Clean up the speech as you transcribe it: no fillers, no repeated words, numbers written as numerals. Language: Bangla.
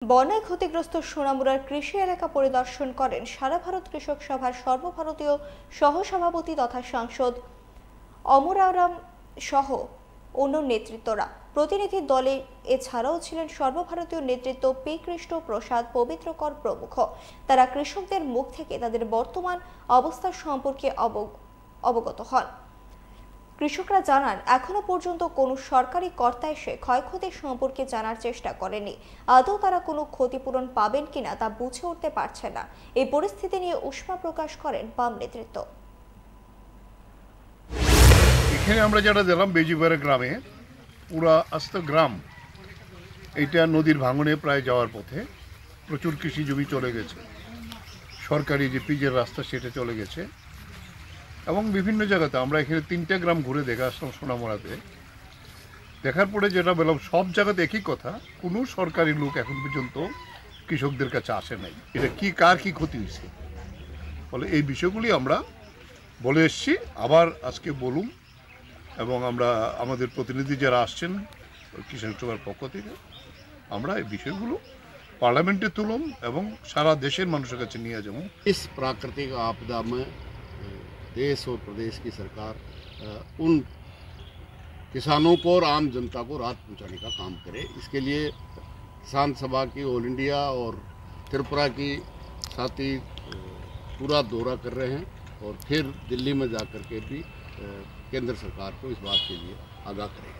বন্যায় ক্ষতিগ্রস্ত সোনামুড়ার কৃষি এলাকা পরিদর্শন করেন সারা ভারত কৃষক সভার সর্বভারতীয় সহসভাপতি তথা সাংসদ অমরারাম সহ অন্য নেতৃত্বরা। প্রতিনিধি দলে এছাড়াও ছিলেন সর্বভারতীয় নেতৃত্ব পি কৃষ্ণ প্রসাদ, পবিত্রকর প্রমুখ। তারা কৃষকদের মুখ থেকে তাদের বর্তমান অবস্থা সম্পর্কে অবগত হন। কৃষকরা জানান, এখনো পর্যন্ত কোনো সরকারি কর্তা এসে ক্ষয়ক্ষতি সম্পর্কে জানার চেষ্টা করেনি। আদৌ তারা কোনো ক্ষতিপূরণ পাবেন কিনা তা বুঝে উঠতে পারছে না। এই পরিস্থিতি নিয়ে উষ্মা প্রকাশ করেন বাম নেতৃত্ব। এখানে আমরা যেটা দেখলাম বেজিবাড়া গ্রামে, পুরা আস্ত গ্রাম এইটা নদীর ভাঙনে প্রায় যাওয়ার পথে। প্রচুর কৃষি জমি চলে গেছে, সরকারি যে পিচের রাস্তা সেটা চলে গেছে, এবং বিভিন্ন জায়গাতে আমরা এখানে 3টে গ্রাম ঘুরে দেখে আসলাম সোনামুড়াতে। দেখার পরে যেটা বললাম, সব জায়গাতে একই কথা, কোনো সরকারি লোক এখন পর্যন্ত কৃষকদের কাছে আসে নাই। এটা কি, কার কি ক্ষতি হয়েছে, ফলে এই বিষয়গুলি আমরা বলে এসছি, আবার আজকে বলুন। এবং আমরা আমাদের প্রতিনিধি যারা আসছেন কৃষক সভার পক্ষ থেকে, আমরা এই বিষয়গুলো পার্লামেন্টে তুলুন এবং সারা দেশের মানুষের কাছে নিয়ে যাব। इस प्राकृतिक आपदा में देश और प्रदेश की सरकार उन किसानों को और आम जनता को राहत पहुंचाने का काम करे। इसके लिए किसान सभा की ऑल इंडिया और त्रिपुरा की साथी पूरा दौरा कर रहे हैं, और फिर दिल्ली में जाकर के भी केंद्र सरकार को इस बात के लिए आगाह करेंगे।